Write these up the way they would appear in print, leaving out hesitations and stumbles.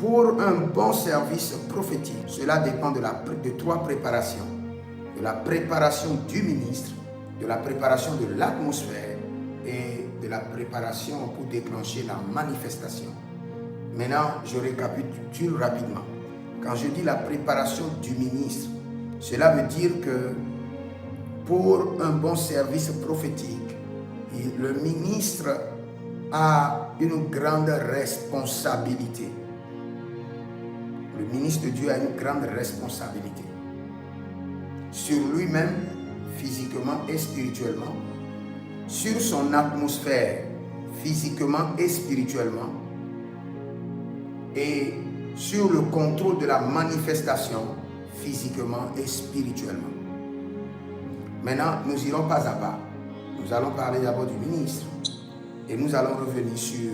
Pour un bon service prophétique, cela dépend de trois préparations. De la préparation du ministre, de la préparation de l'atmosphère et de la préparation pour déclencher la manifestation. Maintenant, je récapitule rapidement. Quand je dis la préparation du ministre, cela veut dire que pour un bon service prophétique, le ministre a une grande responsabilité. Le ministre de Dieu a une grande responsabilité sur lui-même, physiquement et spirituellement, sur son atmosphère, physiquement et spirituellement, et sur le contrôle de la manifestation, physiquement et spirituellement. Maintenant, nous irons pas à pas. Nous allons parler d'abord du ministre et nous allons revenir sur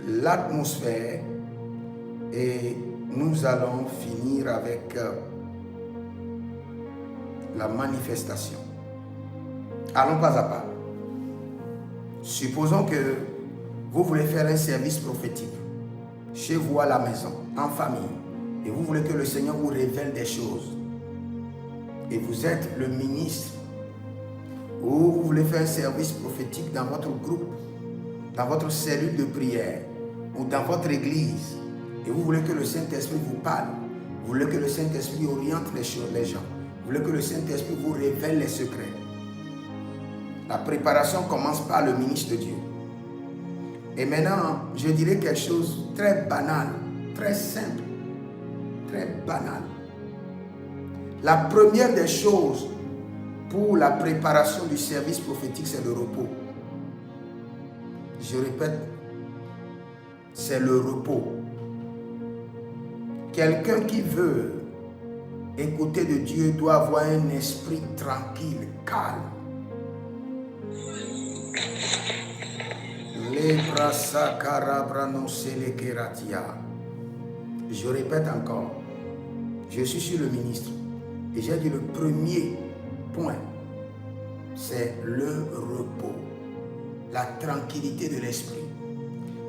l'atmosphère et nous allons finir avec la manifestation. Allons pas à pas. Supposons que vous voulez faire un service prophétique chez vous à la maison, en famille, et vous voulez que le Seigneur vous révèle des choses. Et vous êtes le ministre, ou vous voulez faire un service prophétique dans votre groupe, dans votre cellule de prière, ou dans votre église, et vous voulez que le Saint-Esprit vous parle, vous voulez que le Saint-Esprit oriente les gens, vous voulez que le Saint-Esprit vous révèle les secrets. La préparation commence par le ministre de Dieu. Et maintenant, je dirais quelque chose de très banal, très simple, très banal. La première des choses pour la préparation du service prophétique, c'est le repos. Je répète, c'est le repos. Quelqu'un qui veut écouter de Dieu doit avoir un esprit tranquille, calme. Je répète encore, je suis sur le ministre et j'ai dit le premier point, c'est le repos, la tranquillité de l'esprit.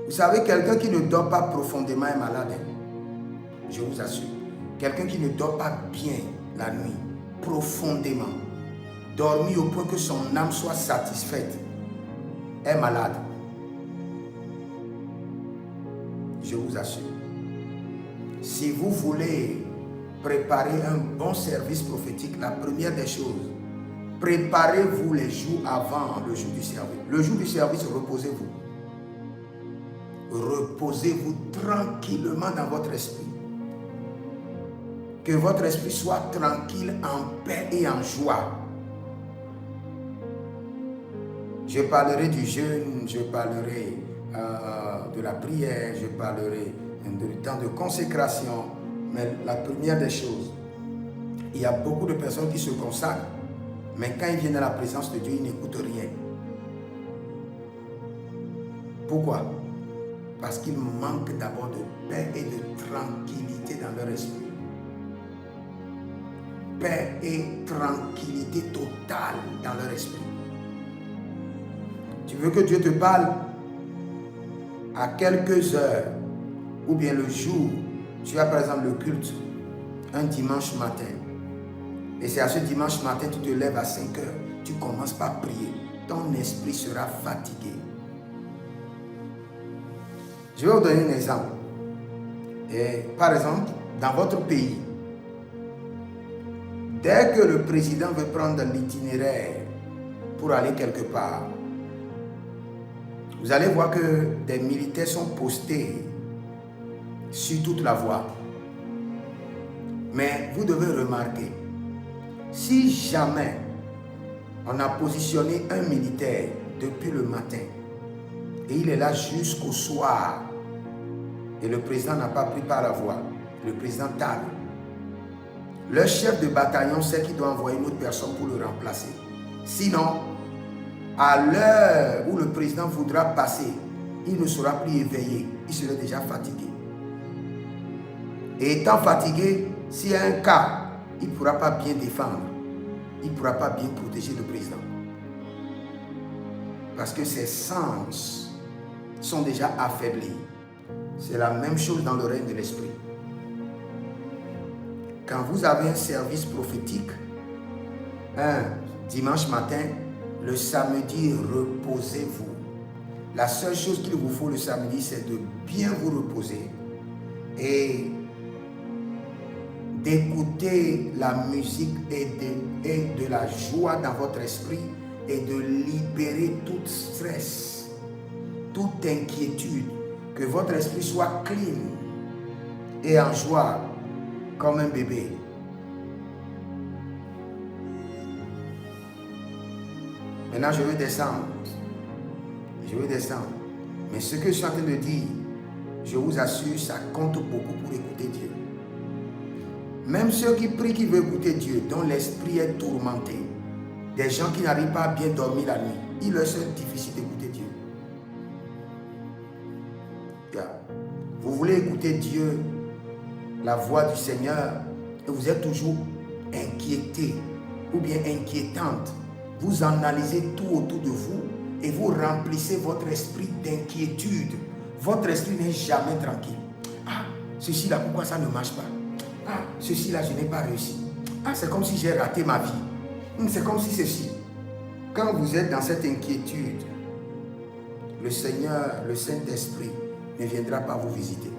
Vous savez, quelqu'un qui ne dort pas profondément est malade. Je vous assure. Quelqu'un qui ne dort pas bien la nuit, profondément, dormi au point que son âme soit satisfaite, est malade. Je vous assure. Si vous voulez préparer un bon service prophétique, la première des choses, préparez-vous les jours avant le jour du service. Le jour du service, reposez-vous. Reposez-vous tranquillement dans votre esprit. Que votre esprit soit tranquille, en paix et en joie. Je parlerai du jeûne, je parlerai de la prière, je parlerai du temps de consécration. Mais la première des choses, il y a beaucoup de personnes qui se consacrent, mais quand ils viennent à la présence de Dieu, ils n'écoutent rien. Pourquoi? Parce qu'ils manquent d'abord de paix et de tranquillité dans leur esprit. Paix et tranquillité totale dans leur esprit. Tu veux que Dieu te parle à quelques heures ou bien le jour, tu as par exemple le culte un dimanche matin et c'est à ce dimanche matin tu te lèves à 5 heures, tu commences par prier, ton esprit sera fatigué. Je vais vous donner un exemple. Et par exemple, dans votre pays, dès que le président veut prendre l'itinéraire pour aller quelque part, vous allez voir que des militaires sont postés sur toute la voie. Mais vous devez remarquer, si jamais on a positionné un militaire depuis le matin et il est là jusqu'au soir et le président n'a pas pris par la voie, le président tarde, le chef de bataillon sait qu'il doit envoyer une autre personne pour le remplacer. Sinon, à l'heure où le président voudra passer, il ne sera plus éveillé, il sera déjà fatigué. Et étant fatigué, s'il y a un cas, il ne pourra pas bien défendre, il ne pourra pas bien protéger le président. Parce que ses sens sont déjà affaiblis. C'est la même chose dans le règne de l'esprit. Quand vous avez un service prophétique, un dimanche matin, le samedi, reposez-vous. La seule chose qu'il vous faut le samedi, c'est de bien vous reposer et d'écouter la musique et de la joie dans votre esprit et de libérer tout stress, toute inquiétude, que votre esprit soit clean et en joie comme un bébé. Maintenant, je veux descendre. Mais ce que je suis en train de dire, je vous assure, ça compte beaucoup pour écouter Dieu. Même ceux qui prient, qui veulent écouter Dieu, dont l'esprit est tourmenté, des gens qui n'arrivent pas à bien dormir la nuit, il leur est difficile d'écouter Dieu. Vous voulez écouter Dieu, la voix du Seigneur, et vous êtes toujours inquiété ou bien inquiétante. Vous analysez tout autour de vous et vous remplissez votre esprit d'inquiétude. Votre esprit n'est jamais tranquille. Ah, ceci là, pourquoi ça ne marche pas? Ah, ceci là, je n'ai pas réussi. Ah, c'est comme si j'ai raté ma vie. C'est comme si ceci. Quand vous êtes dans cette inquiétude, le Seigneur, le Saint-Esprit, ne viendra pas vous visiter.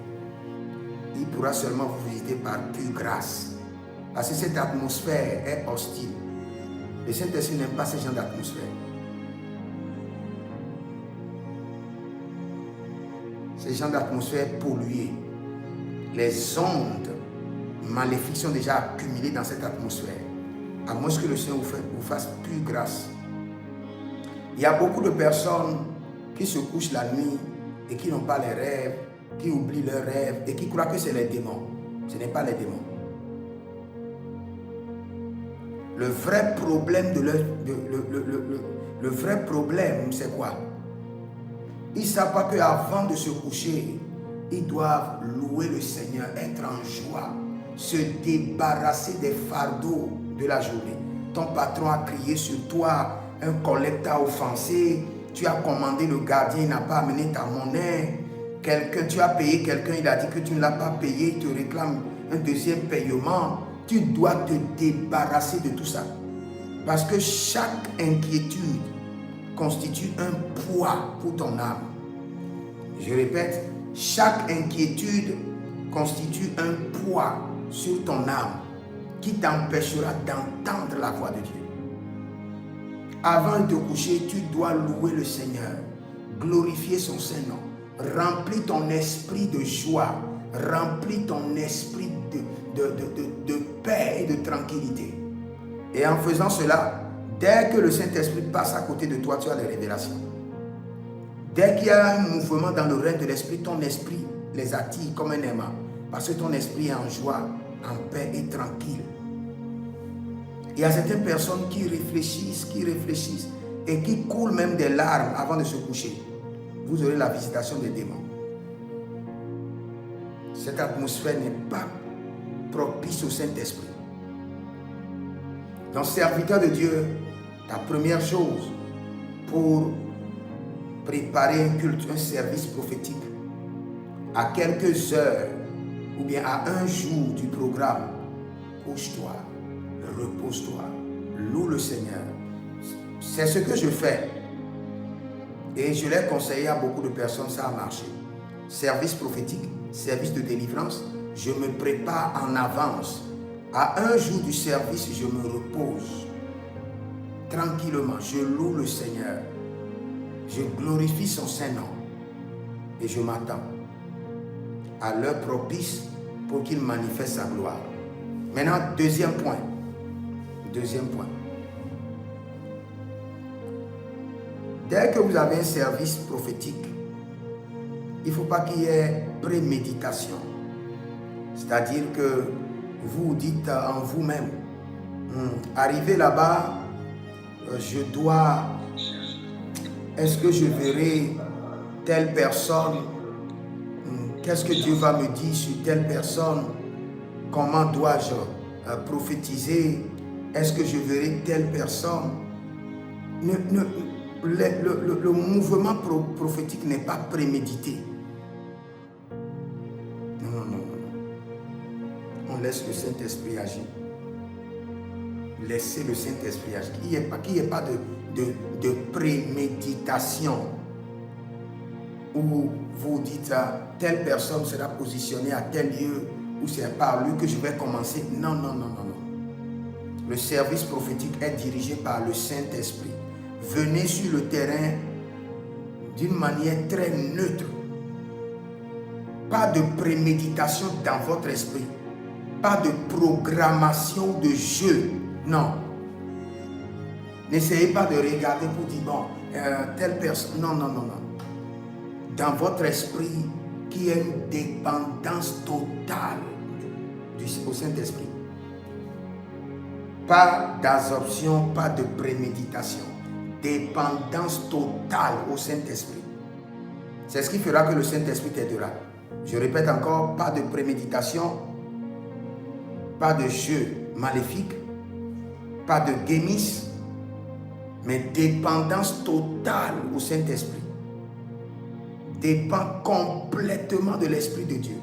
Il pourra seulement vous visiter par pure grâce. Parce que cette atmosphère est hostile. Le Saint-Esprit n'aime pas ce genre d'atmosphère. Ces gens d'atmosphère polluée. Les ondes maléfiques sont déjà accumulées dans cette atmosphère. À moins que le Seigneur vous fasse plus grâce. Il y a beaucoup de personnes qui se couchent la nuit et qui n'ont pas les rêves, qui oublient leurs rêves et qui croient que c'est les démons. Ce n'est pas les démons. Le vrai problème le vrai problème, c'est quoi? Ils ne savent pas qu'avant de se coucher, ils doivent louer le Seigneur, être en joie, se débarrasser des fardeaux de la journée. Ton patron a crié sur toi, un collègue t'a offensé, tu as commandé le gardien, il n'a pas amené ta monnaie, tu as payé quelqu'un, il a dit que tu ne l'as pas payé, il te réclame un deuxième paiement. Tu dois te débarrasser de tout ça. Parce que chaque inquiétude constitue un poids pour ton âme. Je répète, chaque inquiétude constitue un poids sur ton âme qui t'empêchera d'entendre la voix de Dieu. Avant de te coucher, tu dois louer le Seigneur, glorifier son Saint-Nom, remplir ton esprit de joie, remplis ton esprit de paix et de tranquillité. Et en faisant cela, dès que le Saint-Esprit passe à côté de toi, tu as les révélations. Dès qu'il y a un mouvement dans le règne de l'esprit, ton esprit les attire comme un aimant. Parce que ton esprit est en joie, en paix et tranquille. Il y a certaines personnes qui réfléchissent et qui coulent même des larmes avant de se coucher. Vous aurez la visitation des démons. Cette atmosphère n'est pas propice au Saint-Esprit. Donc, serviteur de Dieu, la première chose pour préparer un culte, un service prophétique, à quelques heures ou bien à un jour du programme, couche-toi, repose-toi, loue le Seigneur. C'est ce que je fais. Et je l'ai conseillé à beaucoup de personnes, ça a marché. Service prophétique, service de délivrance, je me prépare en avance. À un jour du service, je me repose tranquillement. Je loue le Seigneur. Je glorifie son Saint-Nom. Et je m'attends à l'heure propice pour qu'il manifeste sa gloire. Maintenant, deuxième point. Dès que vous avez un service prophétique, il ne faut pas qu'il y ait préméditation. C'est-à-dire que vous dites en vous-même, arrivé là-bas, est-ce que je verrai telle personne? Qu'est-ce que Dieu va me dire sur telle personne? Comment dois-je prophétiser? Est-ce que je verrai telle personne? Le mouvement prophétique n'est pas prémédité. on laisse le Saint-Esprit agir. Laissez le Saint-Esprit agir. Qu'il n'y ait pas de préméditation où vous dites telle personne sera positionnée à tel lieu où c'est par lui que je vais commencer. Non, non, non, non, non. Le service prophétique est dirigé par le Saint-Esprit. Venez sur le terrain d'une manière très neutre. Pas de préméditation dans votre esprit. Pas de programmation de jeu. Non. N'essayez pas de regarder pour dire, bon, telle personne. Non, non, non, non. Dans votre esprit, qui est une dépendance totale au Saint-Esprit. Pas d'absorption, pas de préméditation. Dépendance totale au Saint-Esprit. C'est ce qui fera que le Saint-Esprit t'aidera. Je répète encore, pas de préméditation, pas de jeu maléfique, pas de guémisse, mais dépendance totale au Saint-Esprit. Dépend complètement de l'Esprit de Dieu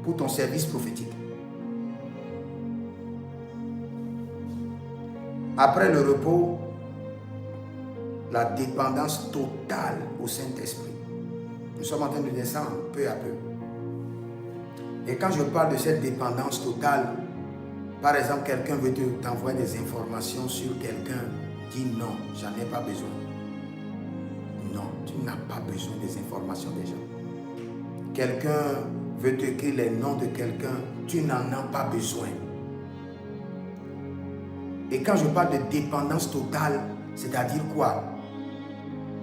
pour ton service prophétique. Après le repos, la dépendance totale au Saint-Esprit. Nous sommes en train de descendre peu à peu. Et quand je parle de cette dépendance totale, par exemple, quelqu'un veut t'envoyer des informations sur quelqu'un, dis non, j'en ai pas besoin. Non, tu n'as pas besoin des informations des gens. Quelqu'un veut t'écrire les noms de quelqu'un, tu n'en as pas besoin. Et quand je parle de dépendance totale, c'est-à-dire quoi?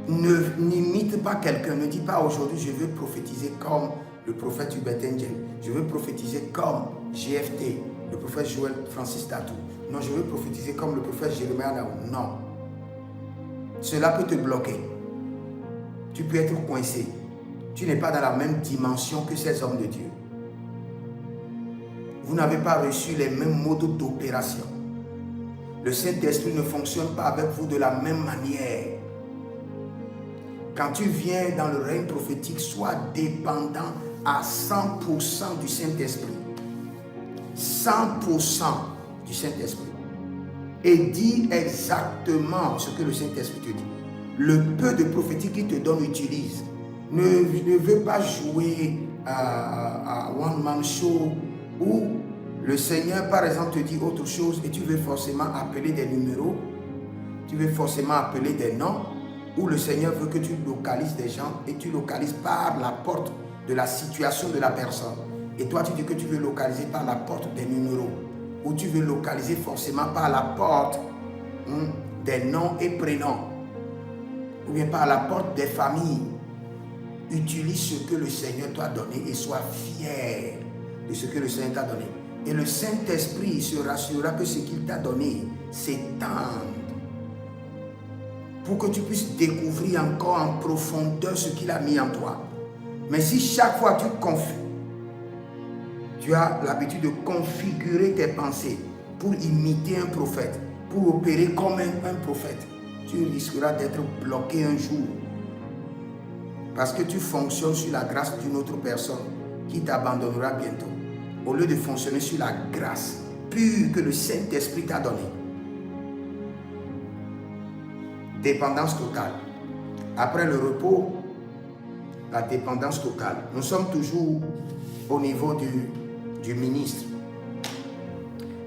N'imite pas quelqu'un, ne dis pas aujourd'hui je veux prophétiser comme le prophète Hubert Angel, je veux prophétiser comme GFT, le prophète Joël Francis Tatou. Non, je veux prophétiser comme le prophète Jérémie Naou. Non. Cela peut te bloquer. Tu peux être coincé. Tu n'es pas dans la même dimension que ces hommes de Dieu. Vous n'avez pas reçu les mêmes modes d'opération. Le Saint-Esprit ne fonctionne pas avec vous de la même manière. Quand tu viens dans le règne prophétique, sois dépendant à 100% du Saint-Esprit. 100% du Saint-Esprit. Et dis exactement ce que le Saint-Esprit te dit. Le peu de prophétique qu'il te donne, utilise. Ne veux pas jouer à One Man Show où le Seigneur, par exemple, te dit autre chose et tu veux forcément appeler des numéros, tu veux forcément appeler des noms, où le Seigneur veut que tu localises des gens et tu localises par la porte de la situation de la personne. Et toi, tu dis que tu veux localiser par la porte des numéros, ou tu veux localiser forcément par la porte des noms et prénoms, ou bien par la porte des familles. Utilise ce que le Seigneur t'a donné et sois fier de ce que le Seigneur t'a donné. Et le Saint-Esprit se rassurera que ce qu'il t'a donné s'étende pour que tu puisses découvrir encore en profondeur ce qu'il a mis en toi. Mais si chaque fois tu as l'habitude de configurer tes pensées pour imiter un prophète, pour opérer comme un prophète, tu risqueras d'être bloqué un jour. Parce que tu fonctionnes sur la grâce d'une autre personne qui t'abandonnera bientôt. Au lieu de fonctionner sur la grâce pure que le Saint-Esprit t'a donnée. Dépendance totale. Après le repos, la dépendance totale. Nous sommes toujours au niveau du ministre.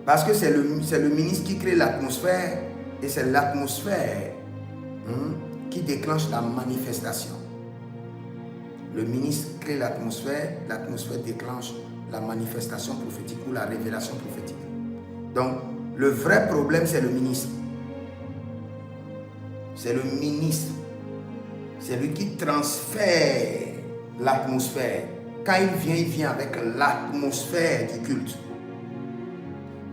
Parce que c'est le ministre qui crée l'atmosphère et c'est l'atmosphère qui déclenche la manifestation. Le ministre crée l'atmosphère déclenche la manifestation prophétique ou la révélation prophétique. Donc, le vrai problème, c'est le ministre. C'est le ministre. C'est lui qui transfère l'atmosphère. Quand il vient avec l'atmosphère du culte.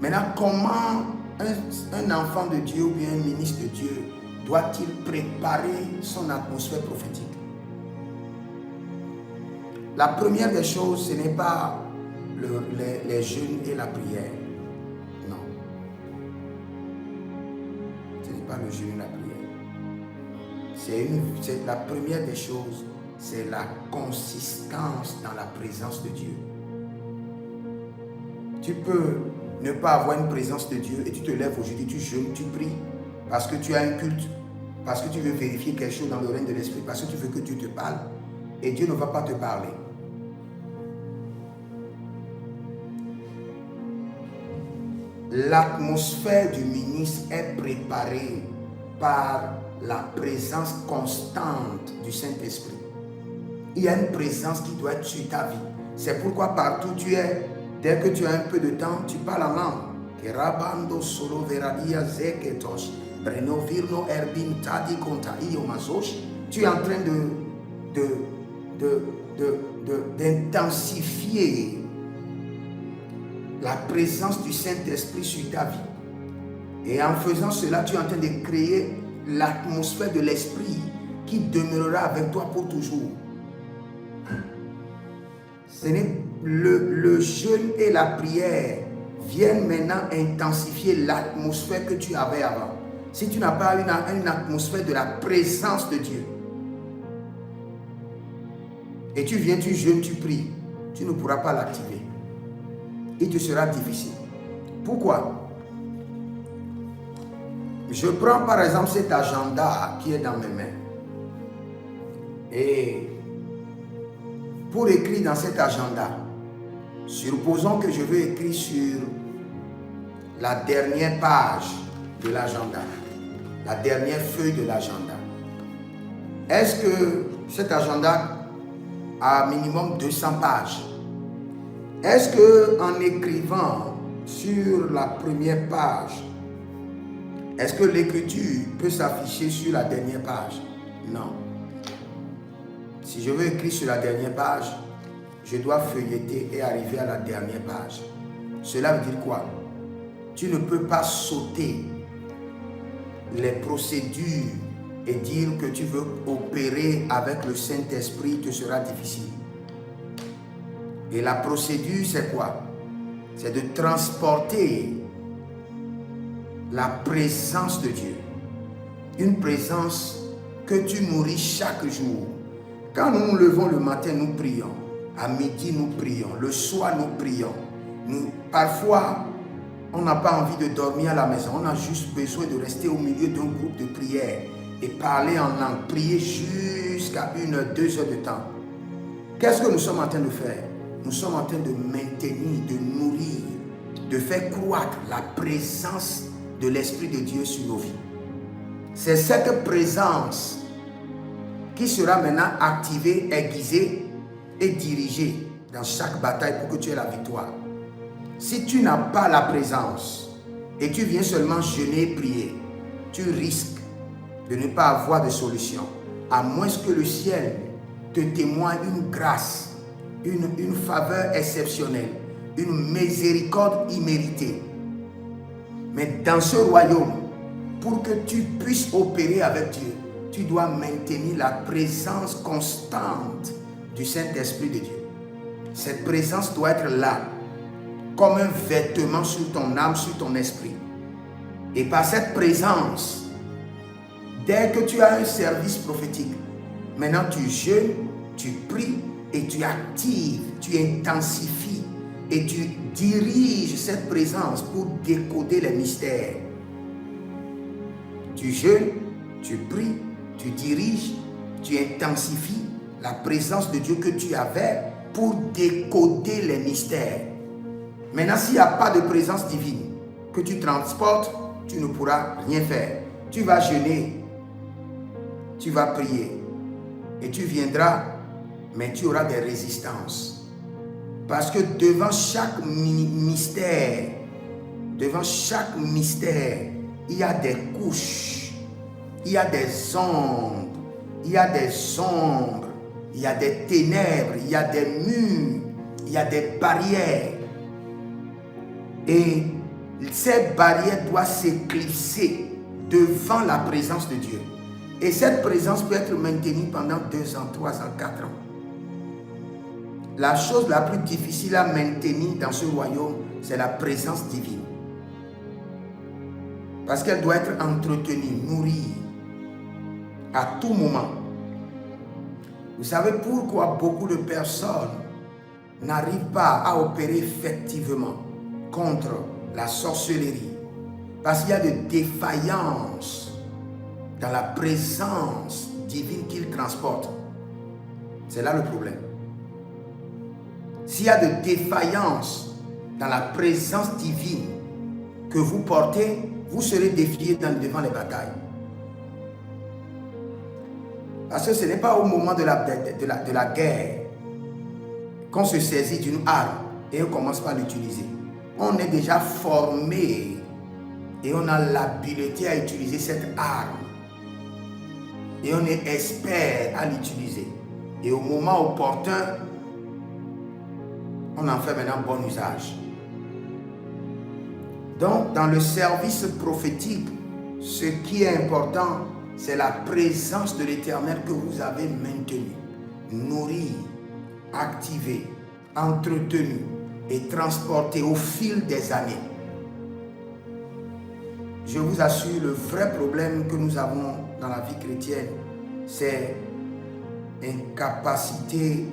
Maintenant, comment un enfant de Dieu ou bien un ministre de Dieu doit-il préparer son atmosphère prophétique? La première des choses, ce n'est pas les jeûnes et la prière. Non. Ce n'est pas le jeûne et la prière. C'est la première des choses, c'est la consistance dans la présence de Dieu. Tu peux ne pas avoir une présence de Dieu et tu te lèves aujourd'hui, tu jeûnes, tu pries parce que tu as un culte, parce que tu veux vérifier quelque chose dans le règne de l'esprit, parce que tu veux que Dieu te parle et Dieu ne va pas te parler. L'atmosphère du ministre est préparée par la présence constante du Saint-Esprit. Il y a une présence qui doit être sur ta vie. C'est pourquoi partout tu es, dès que tu as un peu de temps, tu parles en langue. Tu es en train d'intensifier la présence du Saint-Esprit sur ta vie. Et en faisant cela, tu es en train de créer l'atmosphère de l'Esprit qui demeurera avec toi pour toujours. Ce n'est le jeûne et la prière viennent maintenant intensifier l'atmosphère que tu avais avant. Si tu n'as pas une atmosphère de la présence de Dieu, et tu viens, tu jeûnes, tu pries, tu ne pourras pas l'activer. Il te sera difficile. Pourquoi? Je prends par exemple cet agenda qui est dans mes mains. Et pour écrire dans cet agenda, supposons que je veux écrire sur la dernière page de l'agenda, la dernière feuille de l'agenda. Est-ce que cet agenda a minimum 200 pages? Est-ce que en écrivant sur la première page, est-ce que l'écriture peut s'afficher sur la dernière page? Non. Si je veux écrire sur la dernière page, je dois feuilleter et arriver à la dernière page. Cela veut dire quoi? Tu ne peux pas sauter les procédures et dire que tu veux opérer avec le Saint-Esprit, te sera difficile. Et la procédure, c'est quoi? C'est de transporter la présence de Dieu. Une présence que tu nourris chaque jour. Quand nous nous levons le matin, nous prions. À midi, nous prions. Le soir, nous prions. Parfois, on n'a pas envie de dormir à la maison. On a juste besoin de rester au milieu d'un groupe de prière et parler en langue. Prier jusqu'à 1 heure, 2 heures de temps. Qu'est-ce que nous sommes en train de faire? Nous sommes en train de maintenir, de nourrir, de faire croître la présence de l'Esprit de Dieu sur nos vies. C'est cette présence qui sera maintenant activée, aiguisée et dirigée dans chaque bataille pour que tu aies la victoire. Si tu n'as pas la présence et tu viens seulement jeûner et prier, tu risques de ne pas avoir de solution, à moins que le ciel te témoigne une grâce, une faveur exceptionnelle, une miséricorde imméritée. Mais dans ce royaume, pour que tu puisses opérer avec Dieu, tu dois maintenir la présence constante du Saint-Esprit de Dieu. Cette présence doit être là, comme un vêtement sur ton âme, sur ton esprit. Et par cette présence, dès que tu as un service prophétique, maintenant tu jeûnes, tu pries et tu actives, tu intensifies et tu diriges cette présence pour décoder les mystères. Tu jeûnes, tu pries, tu diriges, tu intensifies la présence de Dieu que tu avais pour décoder les mystères. Maintenant, s'il n'y a pas de présence divine que tu transportes, tu ne pourras rien faire. Tu vas jeûner, tu vas prier et tu viendras, mais tu auras des résistances. Parce que devant chaque mystère, il y a des couches, il y a des ombres, il y a des ombres, il y a des ténèbres, il y a des murs, il y a des barrières. Et ces barrières doivent s'éclipser devant la présence de Dieu. Et cette présence peut être maintenue pendant 2 ans, 3 ans, 4 ans. La chose la plus difficile à maintenir dans ce royaume, c'est la présence divine. Parce qu'elle doit être entretenue, nourrie à tout moment. Vous savez pourquoi beaucoup de personnes n'arrivent pas à opérer effectivement? contre la sorcellerie. Parce qu'il y a de défaillances dans la présence divine qu'il transporte. C'est là le problème. S'il y a de défaillances dans la présence divine que vous portez, vous serez défiés devant les batailles. Parce que ce n'est pas au moment de la guerre qu'on se saisit d'une arme et on commence par l'utiliser. On est déjà formé et on a l'habileté à utiliser cette arme. Et on est expert à l'utiliser. Et au moment opportun, on en fait maintenant bon usage. Donc, dans le service prophétique, ce qui est important, c'est la présence de l'Éternel que vous avez maintenue, nourrie, activée, entretenue et transportée au fil des années. Je vous assure, le vrai problème que nous avons dans la vie chrétienne, c'est incapacité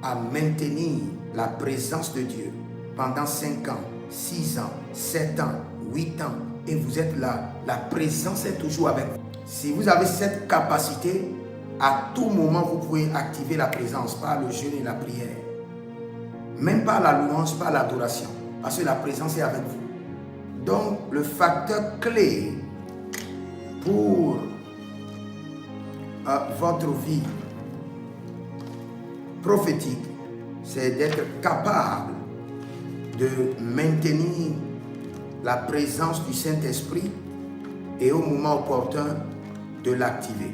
à maintenir la présence de Dieu pendant 5 ans, 6 ans, 7 ans, 8 ans, et vous êtes là, la présence est toujours avec vous. Si vous avez cette capacité, à tout moment vous pouvez activer la présence par le jeûne et la prière, même par la louange, par l'adoration, parce que la présence est avec vous. Donc le facteur clé pour votre vie prophétique, c'est d'être capable de maintenir la présence du Saint-Esprit et au moment opportun de l'activer.